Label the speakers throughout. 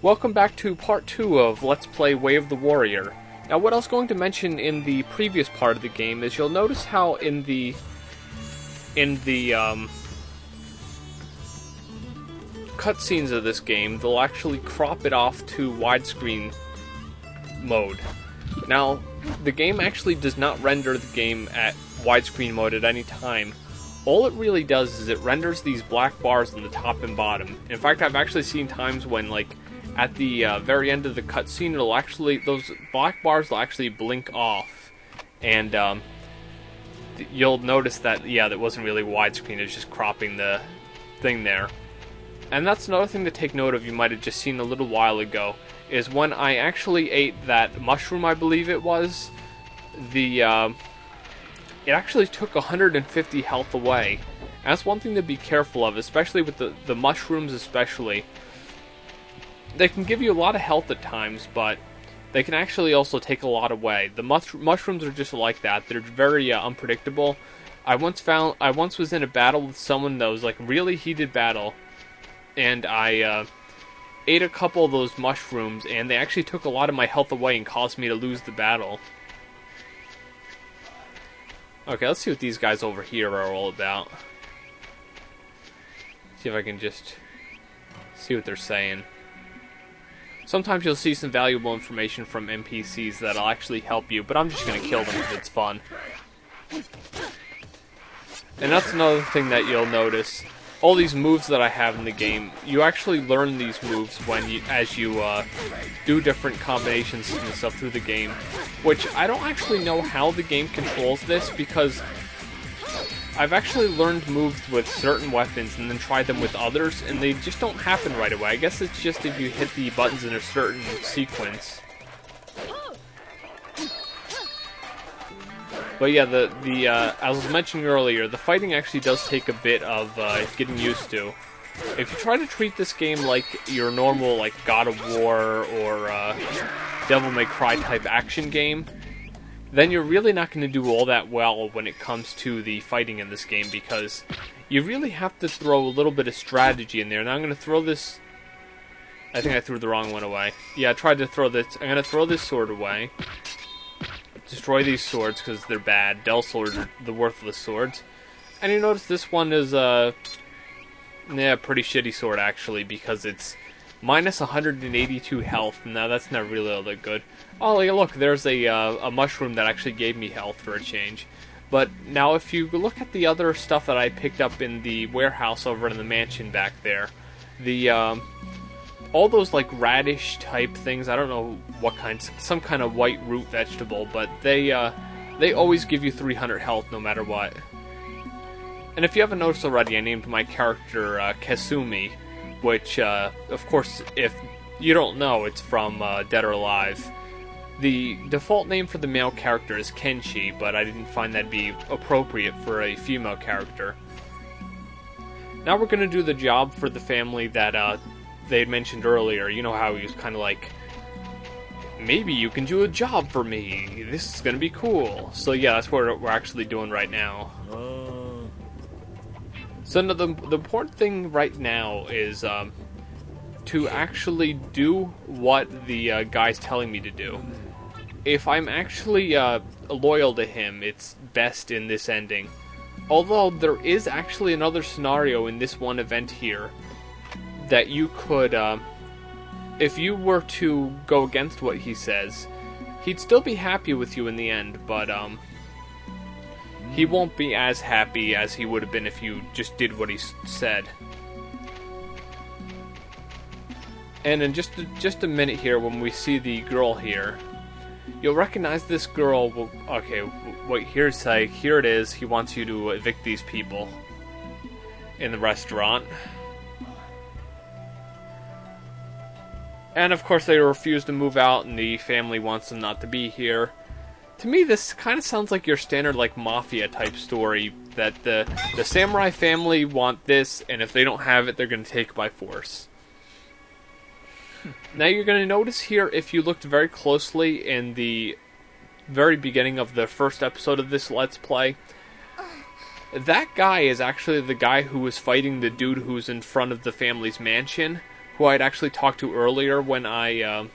Speaker 1: Welcome back to part 2 of Let's Play Way of the Warrior. Now what I was going to mention in the previous part of the game is you'll notice how in the cutscenes of this game, they'll actually crop it off to widescreen mode. Now, the game actually does not render the game at widescreen mode at any time. All it really does is it renders these black bars on the top and bottom. In fact, I've actually seen times when, like, at the very end of the cutscene, it'll actually, those black bars will actually blink off, and you'll notice that, yeah, that wasn't really widescreen, it's just cropping the thing there. And that's another thing to take note of, you might have just seen a little while ago, is when I actually ate that mushroom, I believe it was, it actually took 150 health away. And that's one thing to be careful of, especially with the mushrooms especially. They can give you a lot of health at times, but they can actually also take a lot away. The mushrooms are just like that. They're very unpredictable. I once was in a battle with someone that was like really heated battle, and I ate a couple of those mushrooms, and they actually took a lot of my health away and caused me to lose the battle. Okay, let's see what these guys over here are all about. See if I can just see what they're saying. Sometimes you'll see some valuable information from NPCs that'll actually help you, but I'm just going to kill them because it's fun. And that's another thing that you'll notice. All these moves that I have in the game, you actually learn these moves as you do different combinations and stuff through the game. Which, I don't actually know how the game controls this, because I've actually learned moves with certain weapons and then tried them with others, and they just don't happen right away. I guess it's just if you hit the buttons in a certain sequence. But yeah, as I was mentioning earlier, the fighting actually does take a bit of getting used to. If you try to treat this game like your normal, like, God of War or Devil May Cry type action game, then you're really not going to do all that well when it comes to the fighting in this game, because you really have to throw a little bit of strategy in there. Now I'm going to throw this... I think I threw the wrong one away. Yeah, I tried to throw this... I'm going to throw this sword away. Destroy these swords because they're bad. Del swords are the worthless swords. And you notice this one is a pretty shitty sword actually, because it's minus 182 health. Now that's not really all that good. Oh, look, there's a mushroom that actually gave me health for a change. But now if you look at the other stuff that I picked up in the warehouse over in the mansion back there, all those like radish type things, I don't know what kind, some kind of white root vegetable, but they always give you 300 health no matter what. And if you haven't noticed already, I named my character Kasumi, which of course, if you don't know, it's from Dead or Alive. The default name for the male character is Kenshi, but I didn't find that be appropriate for a female character. Now we're going to do the job for the family that they had mentioned earlier. You know how he was kind of like, maybe you can do a job for me, this is going to be cool. So yeah, that's what we're actually doing right now. So no, the important thing right now is to actually do what the guy's telling me to do. If I'm actually loyal to him, it's best in this ending. Although there is actually another scenario in this one event here that you could, if you were to go against what he says, he'd still be happy with you in the end, but he won't be as happy as he would have been if you just did what he said. And in just a minute here, when we see the girl here, you'll recognize this girl. Well, okay, wait, here it is. He wants you to evict these people in the restaurant. And of course they refuse to move out, and the family wants them not to be here. To me, this kind of sounds like your standard, like, mafia type story, that the samurai family want this, and if they don't have it, they're going to take it by force. Now you're going to notice here, if you looked very closely in the very beginning of the first episode of this Let's Play, that guy is actually the guy who was fighting the dude who's in front of the family's mansion. who I'd actually talked to earlier when I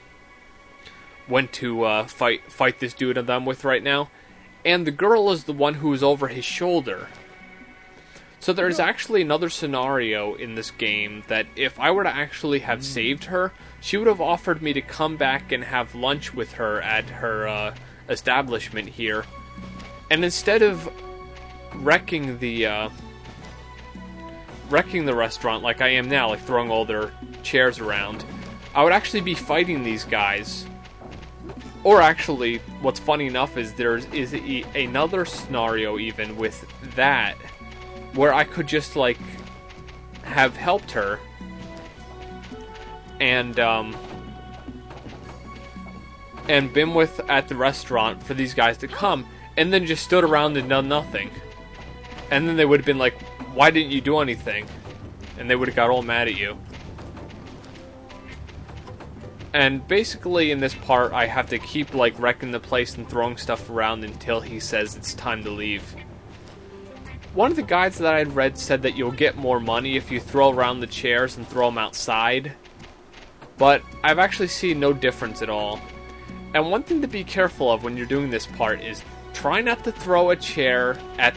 Speaker 1: went to fight this dude that I'm with right now. And the girl is the one who is over his shoulder. So there's actually another scenario in this game that if I were to actually have saved her, she would have offered me to come back and have lunch with her at her establishment here. And instead of wrecking the restaurant like I am now, like throwing all their chairs around, I would actually be fighting these guys. Or actually, what's funny enough is another scenario even with that, where I could just, like, have helped her, and been with at the restaurant for these guys to come, and then just stood around and done nothing. And then they would have been like, why didn't you do anything? And they would have got all mad at you. And basically in this part, I have to keep, like, wrecking the place and throwing stuff around until he says it's time to leave. One of the guides that I'd read said that you'll get more money if you throw around the chairs and throw them outside. But I've actually seen no difference at all. And one thing to be careful of when you're doing this part is try not to throw a chair at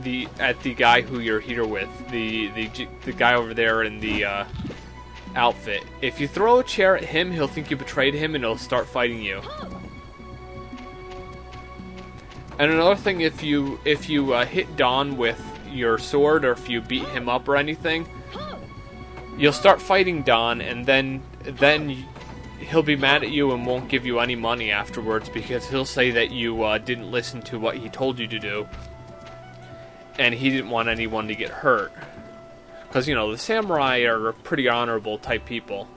Speaker 1: the guy who you're here with, the guy over there in the outfit. If you throw a chair at him, he'll think you betrayed him and he'll start fighting you. And another thing, if you hit Don with your sword, or if you beat him up or anything, you'll start fighting Don, and then he'll be mad at you and won't give you any money afterwards, because he'll say that you didn't listen to what he told you to do, and he didn't want anyone to get hurt. Because, you know, the samurai are pretty honorable type people.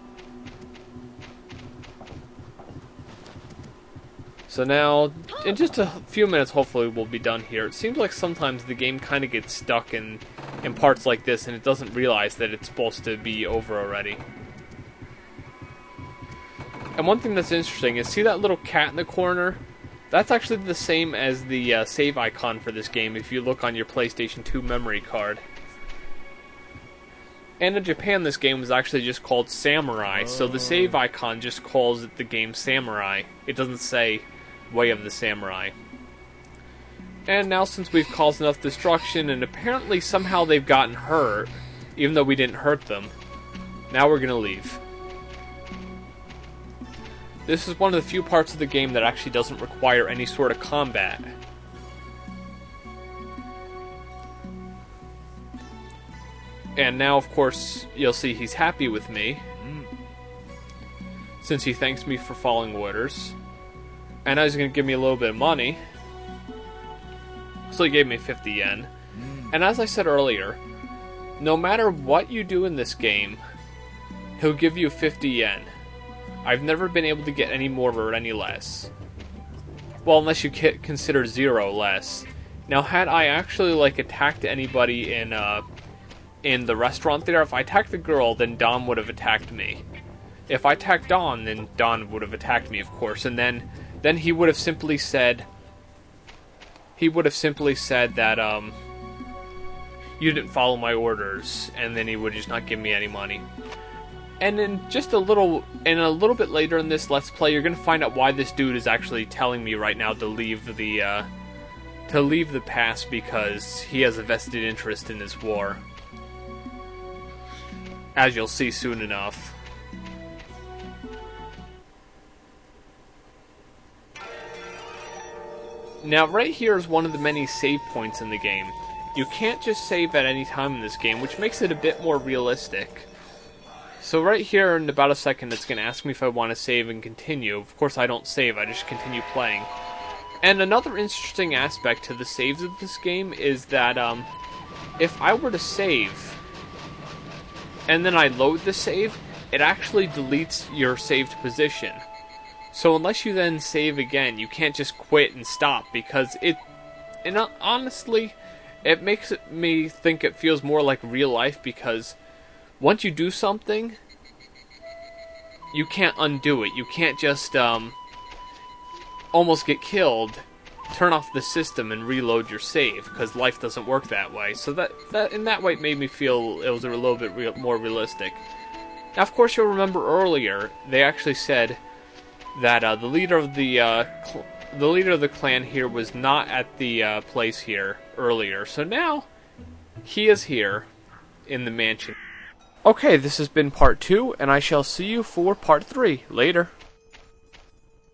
Speaker 1: So now, in just a few minutes, hopefully we'll be done here. It seems like sometimes the game kind of gets stuck in parts like this, and it doesn't realize that it's supposed to be over already. And one thing that's interesting is, see that little cat in the corner? That's actually the same as the save icon for this game if you look on your PlayStation 2 memory card. And in Japan, this game was actually just called Samurai, so the save icon just calls it the game Samurai. It doesn't say Way of the Samurai. And now, since we've caused enough destruction, and apparently somehow they've gotten hurt, even though we didn't hurt them, now we're gonna leave. This is one of the few parts of the game that actually doesn't require any sort of combat. And now, of course, you'll see he's happy with me, since he thanks me for following orders. And now he's going to give me a little bit of money. So he gave me 50 yen. And as I said earlier, no matter what you do in this game, he'll give you 50 yen. I've never been able to get any more or any less. Well, unless you consider 0 less. Now, had I actually, like, attacked anybody in the restaurant there, if I attacked the girl, then Don would have attacked me. If I attacked Don, then Don would have attacked me, of course, and then he would have simply said that you didn't follow my orders, and then he would just not give me any money. And then a little bit later in this Let's Play, you're gonna find out why this dude is actually telling me right now to leave the past, because he has a vested interest in this war. As you'll see soon enough. Now, right here is one of the many save points in the game. You can't just save at any time in this game, which makes it a bit more realistic. So right here, in about a second, it's going to ask me if I want to save and continue. Of course, I don't save, I just continue playing. And another interesting aspect to the saves of this game is that, if I were to save, and then I load the save, it actually deletes your saved position. So unless you then save again, you can't just quit and stop, because honestly, it makes me think it feels more like real life, because once you do something, you can't undo it. You can't just almost get killed, turn off the system, and reload your save, because life doesn't work that way. So that in that way it made me feel it was a little bit more realistic. Now, of course, you'll remember earlier they actually said that the leader of the clan here was not at the place here earlier. So now he is here in the mansion. Okay, this has been part 2, and I shall see you for part 3 later.